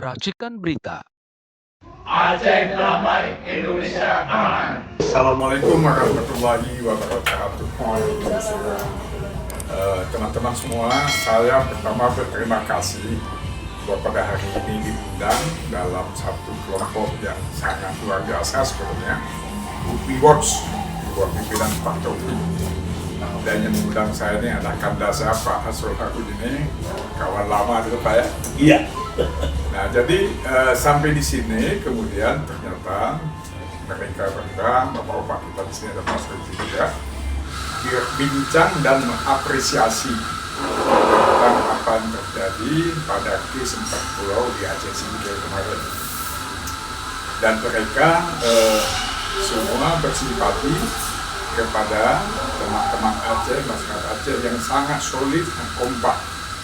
Racikan Berita. Aceh damai, Indonesia aman. Assalamualaikum warahmatullahi wabarakatuh. Teman-teman semua, saya pertama berterima kasih bahwa pada hari ini diundang dalam satu kelompok yang sangat luar biasa sebetulnya, UPI Watch, buat pimpinan Pak Taufik. Dan yang mengundang saya ini adalah Kandasa Pak Hasrul Hakun ini, kawan lama dulu Pak ya. Iya. Nah, jadi sampai di sini kemudian ternyata mereka bapak-bapak kita di sini ada Mas Rudi juga bincang dan mengapresiasi tentang apa yang terjadi pada kes 4 pulau di Aceh Singkil kemarin. Dan mereka semua bersimpati kepada teman-teman Aceh, masyarakat Aceh yang sangat solid dan kompak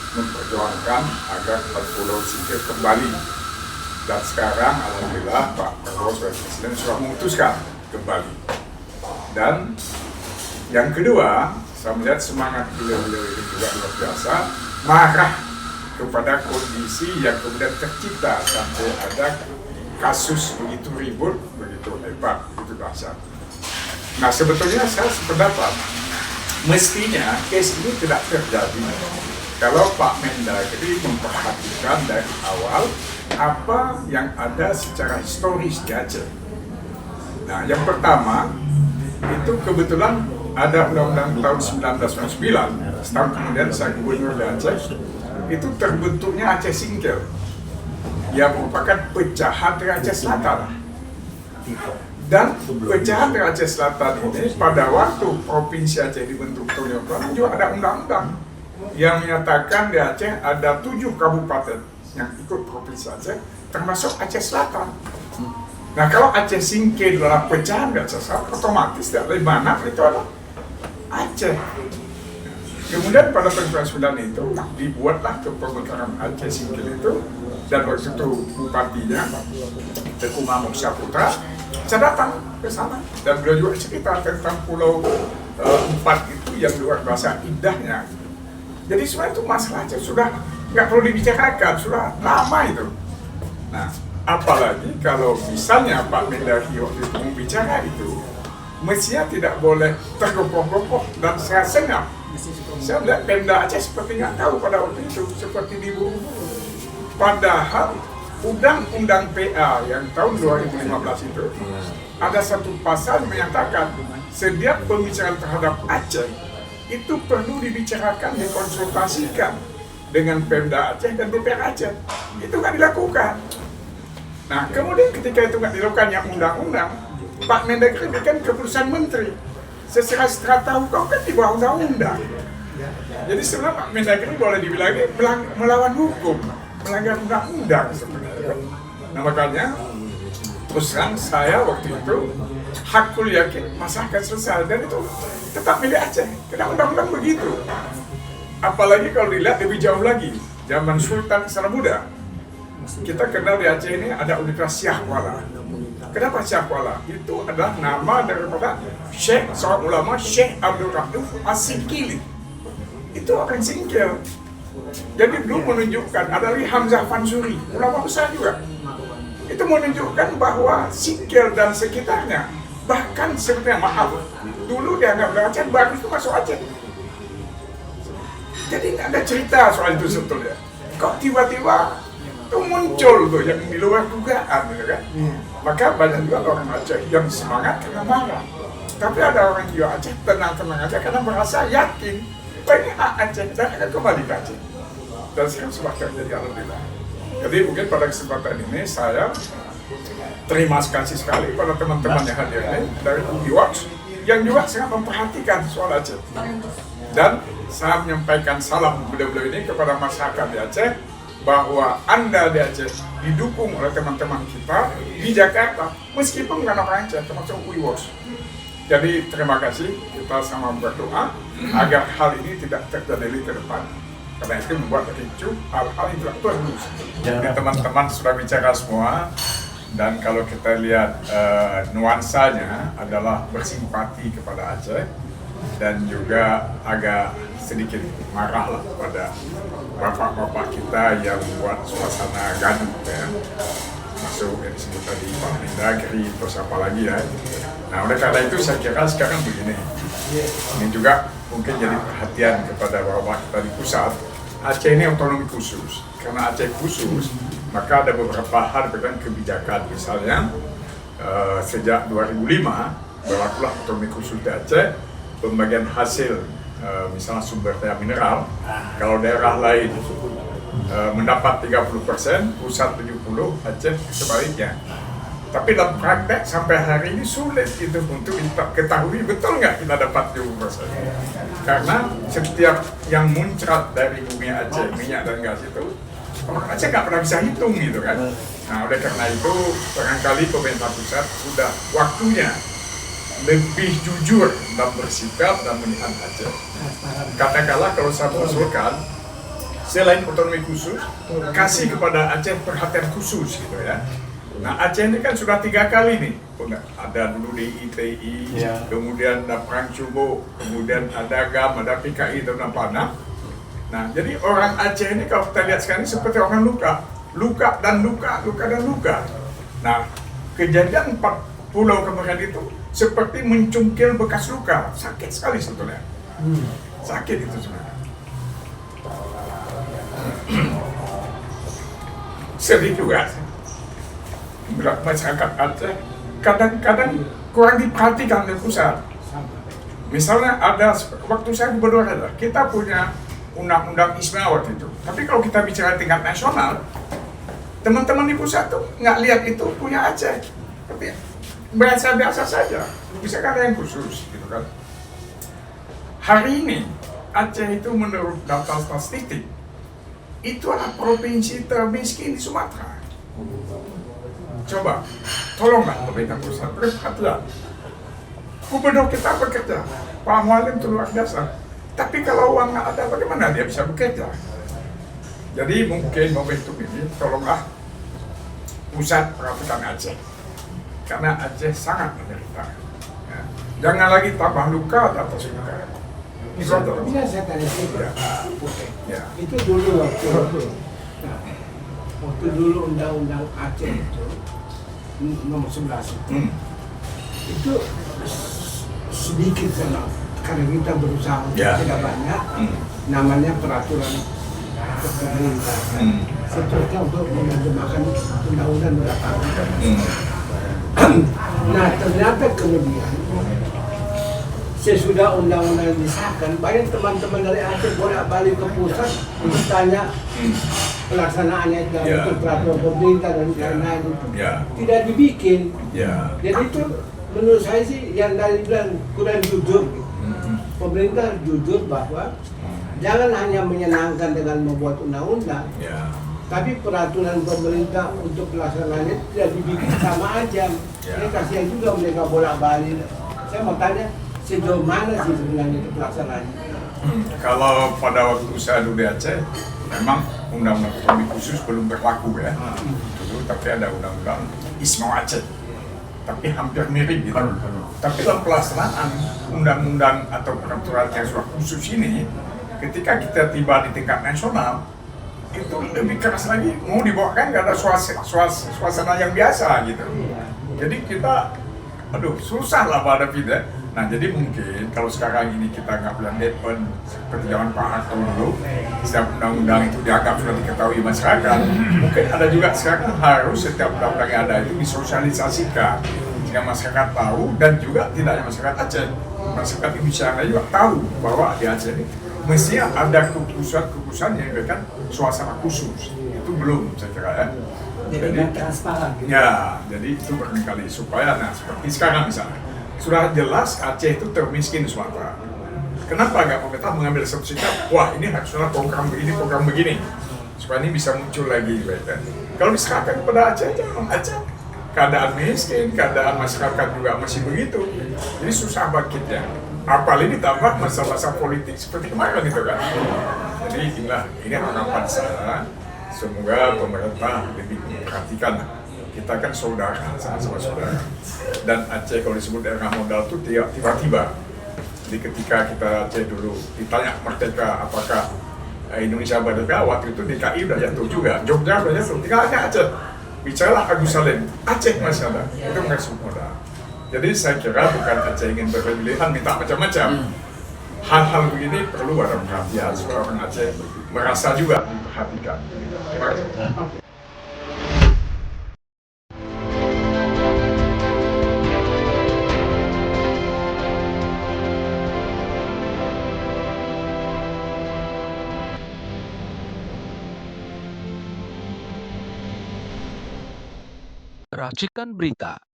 memperjuangkan agar 4 pulau Singkil kembali. Dan sekarang alhamdulillah Pak Prabowo sebagai Presiden sudah memutuskan kembali. Dan yang kedua, saya melihat semangat beliau-beliau ini juga luar biasa, marah kepada kondisi yang kemudian tercipta sampai ada kasus begitu ribut, begitu hebat, begitu dahsyat. Nah, sebetulnya saya sependapat mestinya kes ini tidak terjadi kalau Pak Mendagri memperhatikan dari awal apa yang ada secara historis di Aceh. Nah, yang pertama itu kebetulan ada undang-undang tahun 1999, setahun kemudian saya gubernur di Aceh, itu terbentuknya Aceh Singkil yang merupakan pecahan dari Aceh Selatan. Dan pecahan dari Aceh Selatan ini pada waktu Provinsi Aceh dibentuk tahun yang lalu juga ada undang-undang yang menyatakan di Aceh ada 7 kabupaten yang ikut Provinsi Aceh, termasuk Aceh Selatan. Nah, kalau Aceh Singkil adalah pecahan dari Aceh Selatan, otomatis dari mana itu adalah Aceh. Kemudian pada tahun 1999 itu dibuatlah pemekaran Aceh Singkil itu, dan waktu itu bupatinya Teguh Mahmud Syaputra. Saya datang ke sana dan beliau juga cerita tentang pulau 4 itu yang luar biasa indahnya. Jadi sebenarnya itu masalah Aceh sudah nggak perlu dibicarakan, sudah lama itu. Nah, apalagi kalau misalnya Pak Mendagri waktu itu membicara itu, mestinya tidak boleh tergopoh-gopoh dan saya senyap. Saya melihat Pemda Aceh seperti nggak tahu pada waktu itu, seperti diburu-buru. Padahal Undang-Undang PA yang tahun 2015 itu ada satu pasal yang menyatakan setiap pembicaraan terhadap Aceh itu perlu dibicarakan, dikonsultasikan dengan Pemda Aceh dan DPR Aceh. Itu nggak dilakukan. Nah, kemudian ketika itu nggak dilakukan yang undang-undang, Pak Mendagri bikin keputusan menteri. Secara hukum kan di bawah undang-undang. Jadi sebenarnya Pak Mendagri boleh dibilang melawan hukum, melanggar undang-undang sebenarnya. Nah, makanya terus terang saya waktu itu hakul yakin masalah akan selesai dan itu tetap milik Aceh. Karena undang-undang begitu. Apalagi kalau dilihat lebih jauh lagi, zaman Sultan Sanabuda, kita kenal di Aceh ini ada Universitas Syahkuala. Kenapa Syahkuala? Itu adalah nama daripada Syekh, seorang ulama, Syekh Abdul Rauf As-Singkili. Itu orang Singkil. Jadi dulu menunjukkan, ada lagi Hamzah Fansuri, ulama besar juga. Itu menunjukkan bahwa Singkil dan sekitarnya, bahkan sebenarnya maaf, dulu dianggap Aceh, baru itu masuk Aceh. Jadi nggak ada cerita soal itu sebetulnya. Kok tiba-tiba itu muncul tuh yang di luar dugaan, gitu kan? Maka banyak juga orang Aceh yang semangat karena marah. Tapi ada orang juga Aceh tenang-tenang aja karena merasa yakin ini hak Aceh dan akan kembali ke Aceh. Dan sekarang sudah terjadi alhamdulillah. Jadi mungkin pada kesempatan ini saya terima kasih sekali pada teman-teman yang hadir ini dari UPI Watch yang juga sangat memperhatikan soal Aceh. Dan saya menyampaikan salam beliau-beliau ini kepada masyarakat di Aceh bahwa Anda di Aceh didukung oleh teman-teman kita di Jakarta meskipun bukan orang Aceh, termasuk UPI Watch. Jadi terima kasih, kita sama berdoa agar hal ini tidak terjadi ke depan. Karena itu membuat ricu hal-hal yang tidak perlu. Jadi teman-teman sudah bicara semua, dan kalau kita lihat nuansanya adalah bersimpati kepada Aceh dan juga agak sedikit marah lah pada bapak-bapak kita yang membuat suasana gaduh ya. Masuk yang disebut tadi Pak Mendagri terus apa lagi ya. Nah oleh karena itu saya kira sekarang begini, ini juga mungkin jadi perhatian kepada bapak kita di pusat. Aceh ini otonomi khusus, karena Aceh khusus maka ada beberapa hal berkaitan kebijakan, misalnya sejak 2005 berlakulah otonomi khusus di Aceh, pembagian hasil misalnya sumber daya mineral, kalau daerah lain mendapat 30%, pusat 70%, Aceh sebaliknya. Tapi dalam praktek sampai hari ini sulit itu untuk kita ketahui betul nggak kita dapat 70%. Karena setiap yang muncrat dari bumi Aceh, minyak dan gas itu, orang Aceh nggak pernah bisa hitung gitu kan. Nah oleh karena itu barangkali pemerintah pusat sudah waktunya lebih jujur dan bersikap dan melihat Aceh. Katakanlah kalau saya mengusulkan, selain otonomi khusus, kasih kepada Aceh perhatian khusus gitu ya. Nah Aceh ini kan sudah 3 kali nih, ada dulu di ITI, kemudian ada Perang Cubo, kemudian ada GAM, ada PKI, dan Panam. Nah jadi orang Aceh ini kalau kita lihat sekarang ini seperti orang luka dan luka. Nah kejadian 4 pulau kemarin itu seperti mencungkil bekas luka, sakit sekali sebetulnya. Sakit itu sebenarnya. Sedih juga. Berat masyarakat Aceh kadang-kadang kurang diperhatikan oleh pusat. Misalnya ada waktu saya gubernur ada, kita punya undang-undang ISMA waktu itu. Tapi kalau kita bicara tingkat nasional, teman-teman di pusat tuh nggak lihat itu punya Aceh. Tapi biasa-biasa saja, bisa kan ada yang khusus gitu kan. Hari ini Aceh itu menurut data statistik itu adalah provinsi termiskin di Sumatera. Coba, tolonglah pemerintah pusat berperhatian. Gubernur kita bekerja, Pak Mualim itu luar biasa. Tapi kalau uang nggak ada, bagaimana dia bisa bekerja? Jadi mungkin momentum ini, tolonglah pusat perhatikan Aceh. Karena Aceh sangat menderita. Ya. Jangan lagi tambah luka atau luka. Bisa saya tanya sedikit, Ya. itu dulu waktu dulu undang-undang Aceh itu nomor 11 itu sedikit saja karena kita berusaha tidak banyak, namanya peraturan pemerintah seterusnya untuk menerjemahkan undang-undang berapa. Nah ternyata kemudian sesudah undang-undang disahkan, banyak teman-teman dari Aceh bolak-balik ke pusat untuk tanya pelaksanaannya untuk peraturan pemerintah dan lain-lain itu tidak dibikin. Jadi itu menurut saya sih yang dari bilang kurang jujur. Pemerintah jujur bahwa jangan hanya menyenangkan dengan membuat undang-undang, tapi peraturan pemerintah untuk pelaksanaannya tidak dibikin sama aja. Ini kasihan juga mereka bolak-balik. Saya mau tanya, sejauh mana sih sebenarnya itu pelaksanaannya? Kalau pada waktu saya dulu di Aceh, memang undang-undang otonomi khusus belum berlaku ya. Dulu tapi ada undang-undang ISMA Aceh, tapi hampir mirip gitu. Tapi dalam pelaksanaan undang-undang atau peraturan yang sudah khusus ini, ketika kita tiba di tingkat nasional, itu lebih keras lagi, mau dibawakan nggak ada suasana yang biasa gitu. Jadi kita, susah lah pada kita. Nah jadi mungkin kalau sekarang ini kita nggak bilang deadpan seperti zaman Pak Harto dulu, setiap undang-undang itu dianggap sudah diketahui masyarakat, mungkin ada juga sekarang harus setiap undang-undang yang ada itu disosialisasikan sehingga masyarakat tahu, dan juga tidak hanya masyarakat Aceh, masyarakat Indonesia juga tahu bahwa di Aceh ini mestinya ada kekhususan yang memberikan suasana khusus. Itu belum saya kira ya. Jadi transparan gitu. Ya, jadi itu barangkali supaya seperti sekarang misalnya sudah jelas Aceh itu termiskin di Sumatera. Kenapa nggak pemerintah mengambil satu sikap, wah ini harusnya program begini, supaya ini bisa muncul lagi, kan? Kalau diserahkan kepada Aceh, Aceh keadaan miskin, keadaan masyarakat juga masih begitu, jadi susah bangkitnya. Apalagi ditambah masa-masa politik seperti kemarin gitu kan. Jadi ini harapan saya, semoga pemerintah lebih memperhatikan. Kita kan saudara, sama-sama saudara. Dan Aceh kalau disebut daerah modal itu tiba-tiba. Jadi ketika kita cek dulu ditanya merdeka apakah Indonesia merdeka, waktu itu DKI udah jatuh juga, Jogja udah jatuh, tinggal hanya Aceh. Bicaralah Agus Salim, Aceh masih ada, itu masih muda. Jadi saya kira bukan Aceh ingin berlebihan minta macam-macam. Hal-hal begini perlu ada perhatian supaya orang Aceh merasa juga diperhatikan. Terima kasih. Racikan Berita